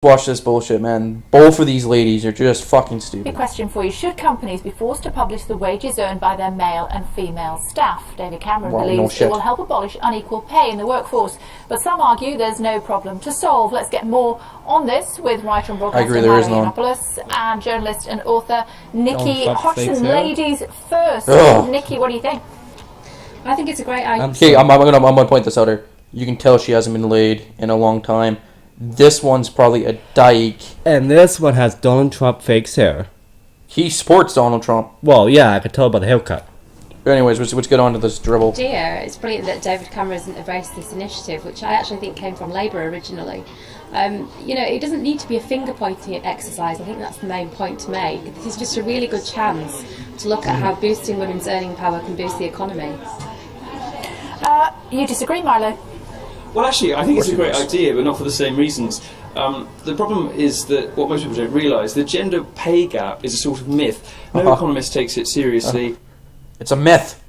Watch this bullshit, man. Both of these ladies are just fucking A stupid. question for you. Should companies be forced to publish the wages earned by their male and female staff? David Cameron believes it will help abolish unequal pay in the workforce, but some argue there's no problem to solve. Let's get more on this with writer and broadcaster Milo Yiannopoulos and journalist and author Nikki Hodgson. Ladies first. Nikki, what do you think? I think it's a great idea. Okay, I'm gonna point this out here. You can tell she hasn't been laid in a long time. This one's probably a dyke. And this one has Donald Trump fake hair. He sports Donald Trump. Well, yeah, I could tell by the haircut. But anyways, let's get on to this dribble. It's brilliant that David Cameron hasn't embraced this initiative, which I actually think came from Labour originally. It doesn't need to be a finger-pointing exercise. I think that's the main point to make. This is just a really good chance to look at how boosting women's earning power can boost the economy. You disagree, Milo? Well, actually, I think it's a great idea, but not for the same reasons. The problem is that what most people don't realise, the gender pay gap is a sort of myth. No economist takes it seriously. It's a myth.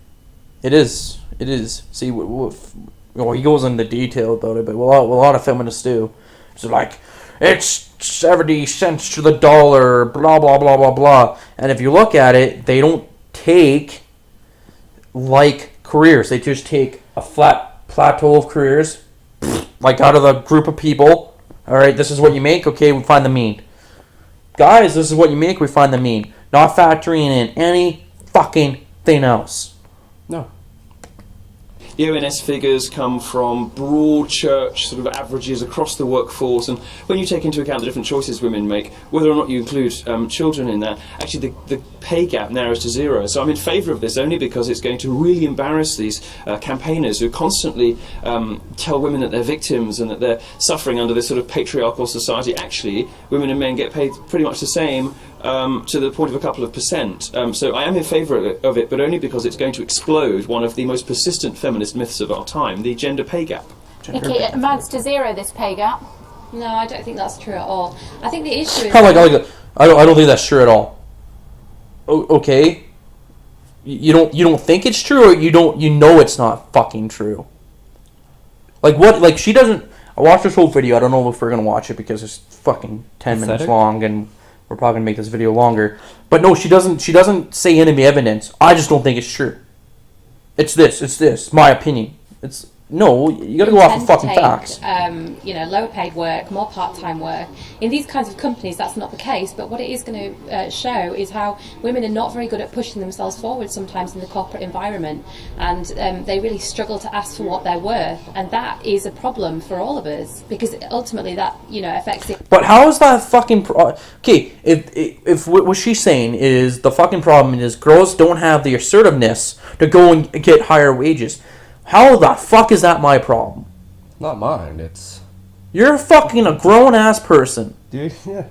It is. It is. See, he goes into detail about it, but a lot of feminists do. It's like, it's 70 cents to the dollar, blah, blah, blah, blah, blah. And if you look at it, they don't take, like, careers. They just take a flat plateau of careers, like out of the group of people. All right, this is what you make. Okay, we find the mean. Guys, this is what you make. We find the mean. Not factoring in any fucking thing else. No. The ONS figures come from broad church sort of averages across the workforce, and when you take into account the different choices women make, whether or not you include children in that, actually the pay gap narrows to zero. So I'm in favour of this only because it's going to really embarrass these campaigners who constantly tell women that they're victims and that they're suffering under this sort of patriarchal society. Actually, women and men get paid pretty much the same, to the point of a couple of percent. So I am in favour of it, but only because it's going to explode one of the most persistent feminist myths of our time, the gender pay gap. Nikki, it amounts to zero, this pay gap. No, I don't think that's true at all. I think the issue is... I don't think that's true at all. Okay? You don't think it's true, or you know it's not fucking true? Like, what? Like, she doesn't... I watched this whole video. I don't know if we're going to watch it because it's fucking 10 minutes long, and we're probably going to make this video longer. But no, she doesn't say any evidence. I just don't think it's true. It's this. My opinion. No, you got to go off of fucking facts. Lower paid work, more part-time work. In these kinds of companies, that's not the case. But what it is going to show is how women are not very good at pushing themselves forward sometimes in the corporate environment, and they really struggle to ask for what they're worth, and that is a problem for all of us because ultimately that affects it. But how is that fucking okay? If what she's saying is the fucking problem is girls don't have the assertiveness to go and get higher wages. How the fuck is that my problem? Not mine, it's... You're fucking a grown-ass person. Dude, yeah.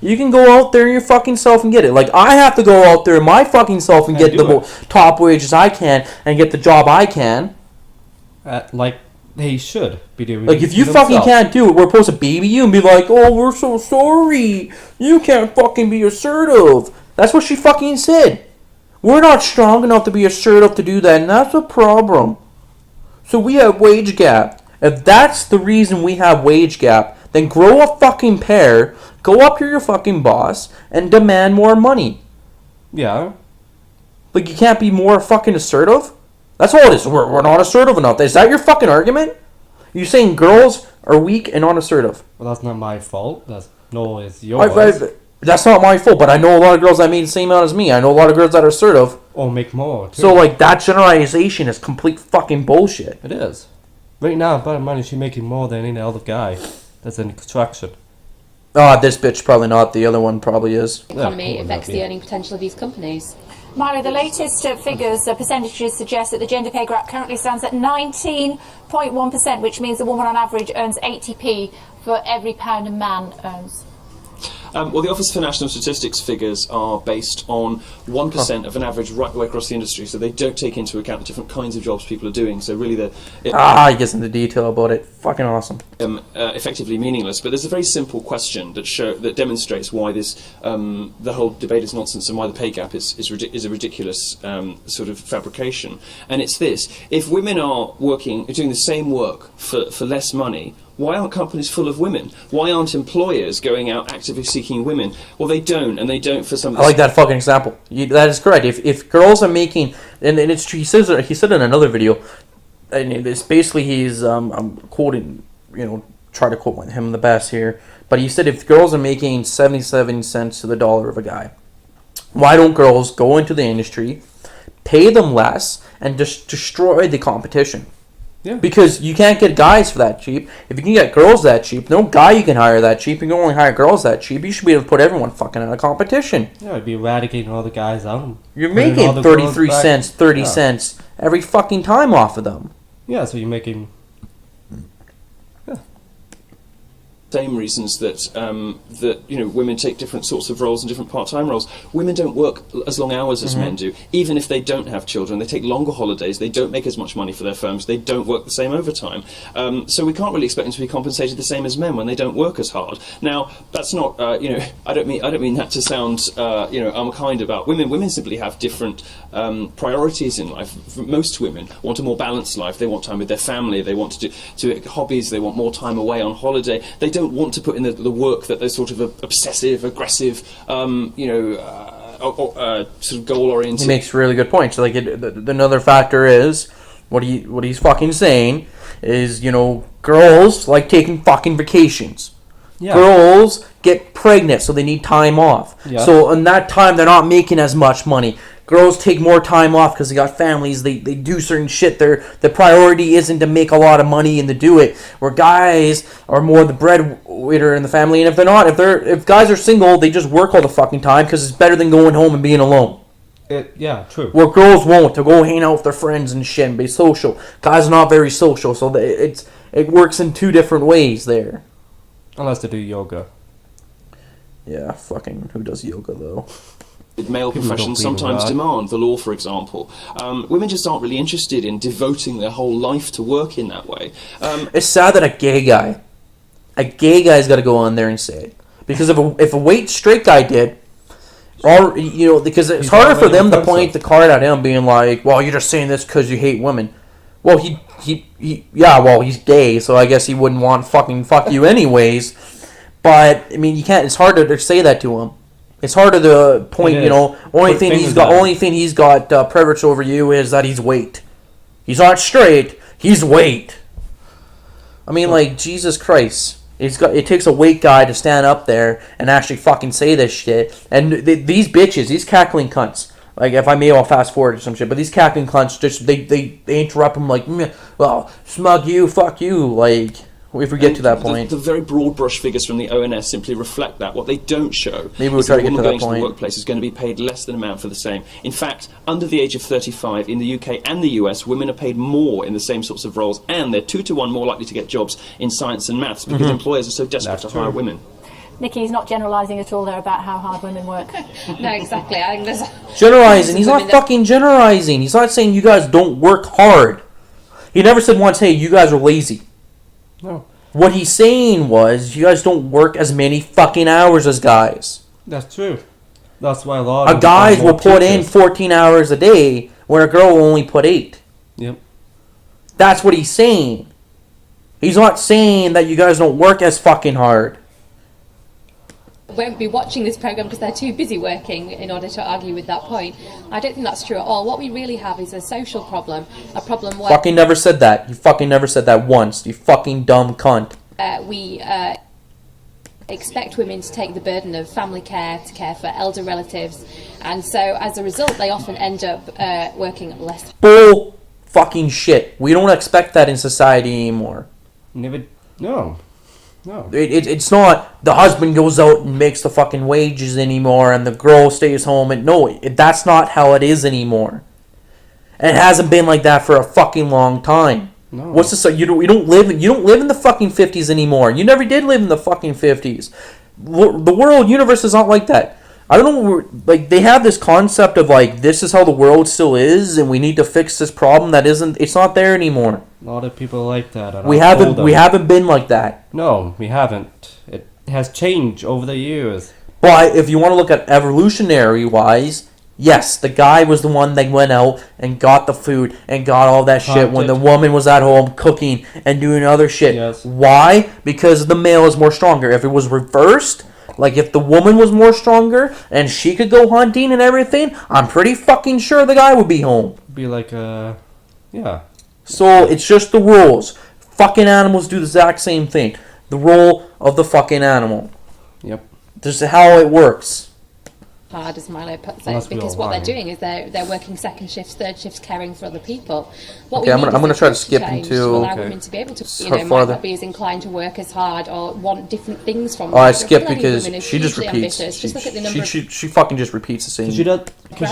You can go out there your fucking self and get it. Like, I have to go out there my fucking self and get the top wages I can and get the job I can. Like, they should be doing. Like, if you fucking can't do it, we're supposed to baby you and be like, oh, we're so sorry. You can't fucking be assertive. That's what she fucking said. We're not strong enough to be assertive to do that, and that's a problem. So we have wage gap. If that's the reason we have wage gap, then grow a fucking pair, go up to your fucking boss, and demand more money. Yeah. Like, you can't be more fucking assertive? That's all it is. We're not assertive enough. Is that your fucking argument? You're saying girls are weak and not assertive? Well, that's not my fault. It's yours. That's not my fault, but I know a lot of girls that made the same amount as me. I know a lot of girls that are assertive. Or make more, too. So, like, that generalization is complete fucking bullshit. It is. Right now, bottom line, she's making more than any other guy that's in construction. This bitch probably not. The other one probably is. Economy affects the earning potential of these companies. Milo, the latest figures, percentages suggest that the gender pay gap currently stands at 19.1%, which means a woman on average earns 80p for every pound a man earns. Well, the Office for National Statistics figures are based on 1% of an average right the way across the industry, so they don't take into account the different kinds of jobs people are doing, so really he gets into detail about it. Fucking awesome. Effectively meaningless, but there's a very simple question that demonstrates why this the whole debate is nonsense and why the pay gap is a ridiculous sort of fabrication. And it's this: if women are doing the same work for less money, Why aren't companies full of women? Why aren't employers going out actively seeking women? Well, they don't, and they don't for some... I like that fucking example. That is correct. If girls are making... And it's true, he said in another video, and it's basically he's... I'm quoting, try to quote him the best here, but he said if girls are making 77 cents to the dollar of a guy, why don't girls go into the industry, pay them less, and just destroy the competition? Yeah. Because you can't get guys for that cheap. If you can get girls that cheap, no guy you can hire that cheap. You can only hire girls that cheap. You should be able to put everyone fucking out of competition. Yeah, I'd be eradicating all the guys out. You're making 33 cents, 30 cents every fucking time off of them. Yeah, so you're making... Same reasons that women take different sorts of roles and different part-time roles. Women don't work as long hours as men do, even if they don't have children. They take longer holidays. They don't make as much money for their firms. They don't work the same overtime. So we can't really expect them to be compensated the same as men when they don't work as hard. Now, that's not I don't mean that to sound unkind about women. Women simply have different priorities in life. Most women want a more balanced life. They want time with their family. They want to do hobbies. They want more time away on holiday. They don't want to put in the work that those sort of obsessive, aggressive, sort of goal-oriented... He makes really good points. Like another factor is what he's fucking saying is girls like taking fucking vacations. Yeah. Girls get pregnant, so they need time off. Yeah. So in that time, they're not making as much money. Girls take more time off because they got families. They do certain shit. The priority isn't to make a lot of money and to do it. Where guys are more the breadwinner in the family. And if they're not, if guys are single, they just work all the fucking time because it's better than going home and being alone. Yeah, true. Where girls won't, to go hang out with their friends and shit and be social. Guys are not very social, so it works in two different ways there. Unless they do yoga. Yeah, fucking who does yoga though? Male professions sometimes demand, the law for example. Women just aren't really interested in devoting their whole life to work in that way. It's sad that a gay guy's got to go on there and say it. Because if a straight guy did, or because it's harder for them to point the card at him being like, well, you're just saying this because you hate women. Well, he's gay, so I guess he wouldn't want fucking fuck you anyways. But I mean, you can't. It's harder to say that to him. It's harder to point. Only thing he's got privilege over you is that he's weight. He's not straight. He's weight. I mean, like Jesus Christ. It takes a weight guy to stand up there and actually fucking say this shit. And these bitches, these cackling cunts. Like, if I may, I'll fast forward or some shit. But these cackling cunts, just they interrupt him like, well, smug you, fuck you, like. If we get to that point, the very broad brush figures from the ONS simply reflect that. What they don't show maybe we'll try to get to that point. To the workplace is going to be paid less than amount for the same. In fact, under the age of 35 in the UK and the US, women are paid more in the same sorts of roles, and they're 2 to 1 more likely to get jobs in science and maths because employers are so desperate to hire women. Nikki's not generalising at all there about how hard women work. No, exactly. I think there's generalising. He's not fucking generalising. He's not saying you guys don't work hard. He never said once, hey, you guys are lazy. No. What he's saying was, you guys don't work as many fucking hours as guys. That's true. That's why a lot of guys will put in 14 hours a day, where a girl will only put 8. Yep. That's what he's saying. He's not saying that you guys don't work as fucking hard. Won't be watching this programme because they're too busy working in order to argue with that point. I don't think that's true at all. What we really have is a social problem, a problem where... Fucking never said that. You fucking never said that once. You fucking dumb cunt. We expect women to take the burden of family care, to care for elder relatives, and so as a result they often end up working less. Bull fucking shit. We don't expect that in society anymore. No. It's not the husband goes out and makes the fucking wages anymore and the girl stays home. And no, that's not how it is anymore. And it hasn't been like that for a fucking long time. No. What's this? You don't live in the fucking 50s anymore. You never did live in the fucking 50s. The universe is not like that. I don't know. Like, they have this concept of like, this is how the world still is, and we need to fix this problem that isn't. It's not there anymore. A lot of people like that. We haven't been like that. No, we haven't. It has changed over the years. But if you want to look at evolutionary wise, Yes, the guy was the one that went out and got the food and got all that shit when the woman was at home cooking and doing other shit. Yes. Why? Because the male is more stronger. If it was reversed, like if the woman was more stronger and she could go hunting and everything, I'm pretty fucking sure the guy would be home. Be like, yeah. So it's just the rules. Fucking animals do the exact same thing. The role of the fucking animal. Yep. This is how it works. Hard as Milo puts Well, it, because what they're doing is they're working second shifts, third shifts, caring for other people. What Okay, we need I'm gonna is try to culture skip change into- to allow okay. women to be able to, So might not be as inclined to work as hard or want different things from. Oh, I life. skipped Plenty of because women are she just hugely repeats. ambitious. Just look at the number of She fucking just repeats the same. Because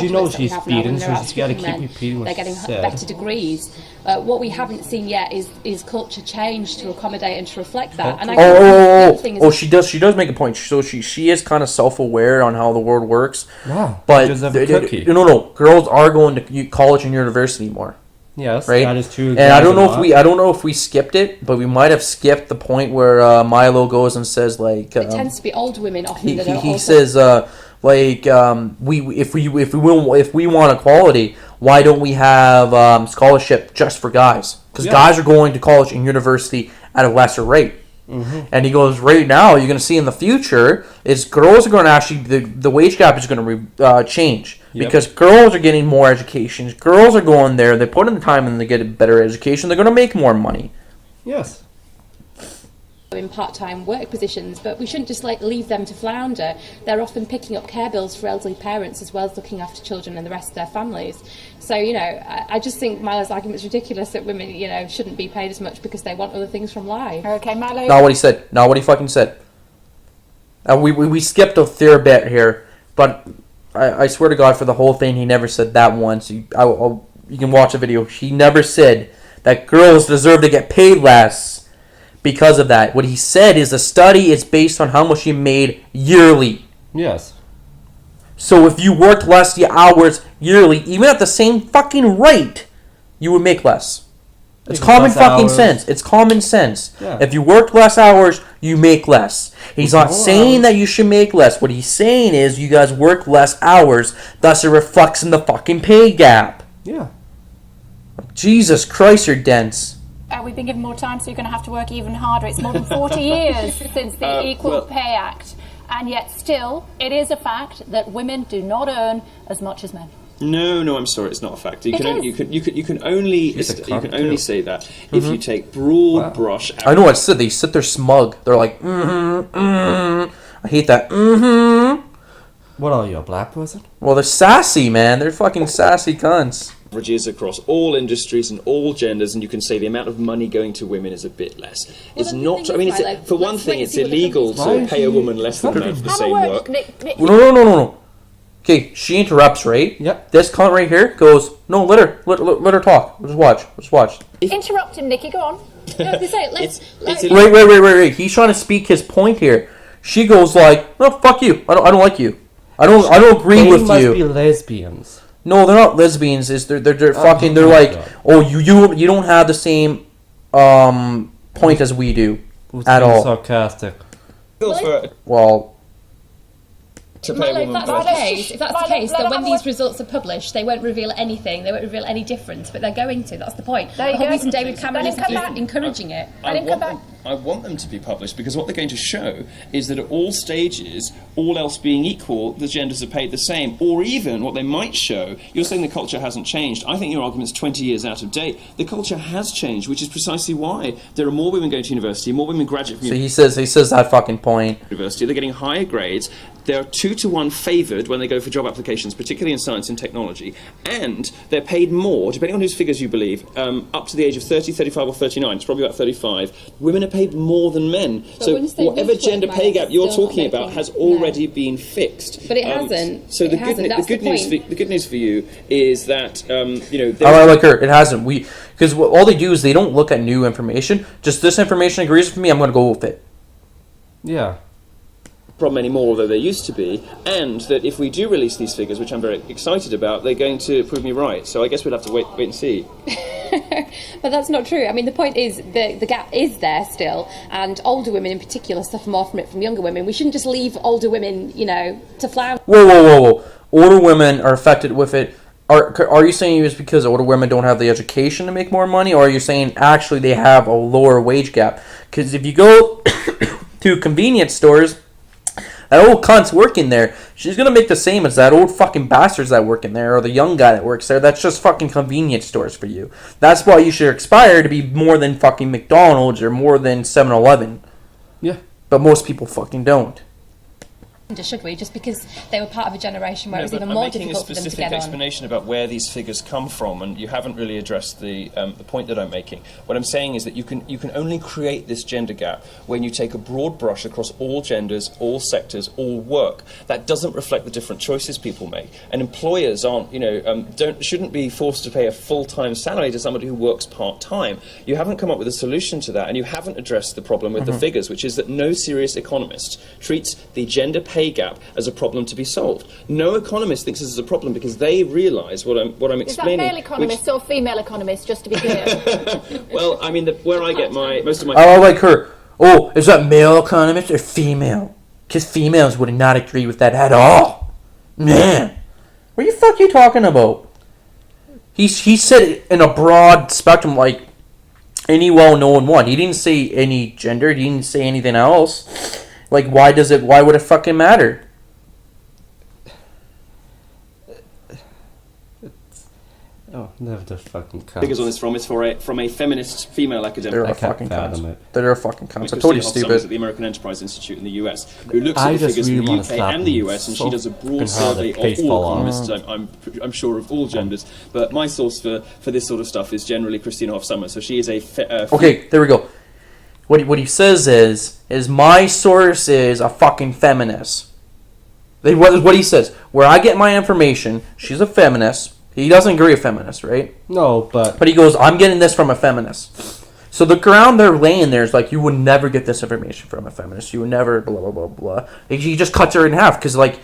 you know graduates that we she's have now, when speeding, they're so out she's got to speaking keep men, repeating what they're she getting said. better degrees. What we haven't seen yet is culture change to accommodate and to reflect that. And I think the other thing is she does make a point. So she is kind of self-aware on how the world works. Wow. But She does have a cookie. no, girls are going to college and university more. Yes, Right? that is true. And I don't know if we skipped it, but we might have skipped the point where Milo goes and says like it tends to be older women often he, that he, are he also says if we want equality, why don't we have scholarship just for guys? Because guys are going to college and university at a lesser rate. Mm-hmm. And he goes, right now you're going to see in the future is girls are going to actually the wage gap is going to change because girls are getting more education. Girls are going there, they put in the time and they get a better education. They're going to make more money. Yes. in part-time work positions, but we shouldn't just leave them to flounder. They're often picking up care bills for elderly parents as well as looking after children and the rest of their families. So, I just think Milo's argument is ridiculous that women, shouldn't be paid as much because they want other things from life. Okay, Milo. Not what he said. Not what he fucking said. We skipped a fair bit here, but I swear to God, for the whole thing, he never said that once. You can watch the video. He never said that girls deserve to get paid less because of that. What he said is the study is based on how much you made yearly. Yes. So if you worked less hours yearly, even at the same fucking rate, you would make less. It's common fucking sense. It's common sense. Yeah. If you worked less hours, you make less. He's not saying that you should make less. What he's saying is you guys work less hours, thus it reflects in the fucking pay gap. Yeah. Jesus Christ, you're dense. We've been given more time, so you're going to have to work even harder. It's more than 40 years since the Equal Pay Act. And yet still, it is a fact that women do not earn as much as men. No, I'm sorry, it's not a fact. You can only say that if you take broad brush. I know. They sit there smug. They're like, I hate that. What are you, a black person? Well, they're sassy, man. They're fucking sassy cunts. Averages across all industries and all genders, and you can say the amount of money going to women is a bit less. It's not. I mean, for one thing, it's illegal to pay a woman less than that for the same work. No. Okay, she interrupts, right? Yep. This cunt right here goes, no, let her talk. Just watch. Interrupt him, Nikki. Go on. Wait. He's trying to speak his point here. She goes like, no, fuck you. I don't like you. I don't agree with They you. must be lesbians. No, they're not lesbians. They're fucking. They're like, oh, you don't have the same point as we do at all. Sarcastic. Well. If that's the case, then when these results are published, they won't reveal anything. They won't reveal any difference, but they're going to. That's the point. The whole reason David Cameron is encouraging it. I want them to be published because what they're going to show is that at all stages, all else being equal, the genders are paid the same. Or even what they might show, you're saying the culture hasn't changed. I think your argument's 20 years out of date. The culture has changed, which is precisely why there are more women going to university, more women graduate from So he says that fucking point. university. They're getting higher grades. They're 2-to-1 favoured when they go for job applications, particularly in science and technology, and they're paid more, depending on whose figures you believe, up to the age of 30, 35 or 39, it's probably about 35, women are paid more than men. But so whatever gender pay gap you're talking about has already been fixed. But it hasn't. So the good news for you is that, I like her. It hasn't. Because all they do is they don't look at new information. Just this information agrees with me, I'm going to go with it. Yeah. Problem anymore, although there used to be, and that if we do release these figures, which I'm very excited about, they're going to prove me right. So I guess we'll have to wait and see. But that's not true. I mean, the point is the gap is there still, and older women in particular suffer more from it from younger women. We shouldn't just leave older women, to flounder. Whoa. Older women are affected with it. Are you saying it's because older women don't have the education to make more money, or are you saying actually they have a lower wage gap? Because if you go to convenience stores, that old cunt's working there. She's going to make the same as that old fucking bastards that work in there, or the young guy that works there. That's just fucking convenience stores for you. That's why you should aspire to be more than fucking McDonald's or more than 7-Eleven. Yeah. But most people fucking don't. Should we? Just because they were part of a generation where it was even more difficult for them to get on. I'm making a specific explanation about where these figures come from, and you haven't really addressed the point that I'm making. What I'm saying is that you can only create this gender gap when you take a broad brush across all genders, all sectors, all work. That doesn't reflect the different choices people make, and employers shouldn't be forced to pay a full-time salary to somebody who works part-time. You haven't come up with a solution to that, and you haven't addressed the problem with the figures, which is that no serious economist treats the gender pay gap as a problem to be solved. No economist thinks this is a problem because they realise what I'm explaining. Is that male economist or female economist, just to be clear? Well, I mean, where I get most of my... Oh, like her. Oh, is that male economist or female? Because females would not agree with that at all. Man, what the fuck are you talking about? He said it in a broad spectrum, like any well-known one. He didn't say any gender. He didn't say anything else. Like, why would it fucking matter? Oh, never the fucking cunt. Figures on this is from a feminist female academic. They're a fucking cunt. They're a fucking cunt. I told you, stupid. At the American Enterprise Institute in the US, who looks I at the just figures really from the want to UK slap and the him US, and so she does a broad fucking survey hard, of all economists. I'm sure of all genders, but my source for this sort of stuff is generally Christina Hoff Summer. So she is a okay. There we go. What he says is my source is a fucking feminist. What he says, where I get my information, she's a feminist. He doesn't agree with feminists, right? No, but he goes, I'm getting this from a feminist. So the ground they're laying there is like, you would never get this information from a feminist. You would never, blah, blah, blah, blah. He just cuts her in half, because, like,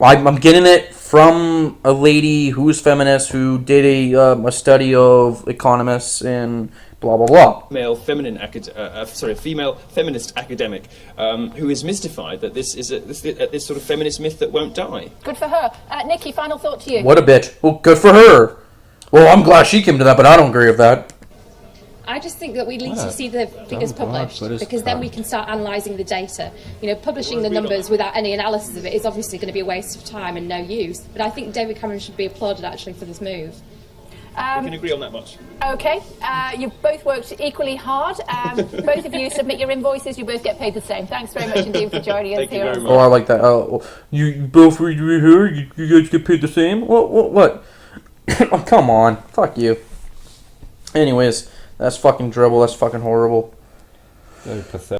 I'm getting it from a lady who's feminist, who did a study of economists and blah, blah, blah. Female feminist academic who is mystified that this is this sort of feminist myth that won't die. Good for her. Nikki, final thought to you. What a bitch. Well, good for her. Well, I'm glad she came to that, but I don't agree with that. I just think that we need to see the figures published, because then we can start analysing the data. Publishing the numbers without any analysis of it is obviously going to be a waste of time and no use. But I think David Cameron should be applauded actually for this move. We can agree on that much. Okay, you've both worked equally hard. Both of you submit your invoices. You both get paid the same. Thanks very much indeed for joining us Thank here. you very much. Oh, I like that. You both read here. You guys get paid the same. What? Oh, come on, fuck you. Anyways, that's fucking dribble. That's fucking horrible. very pathetic.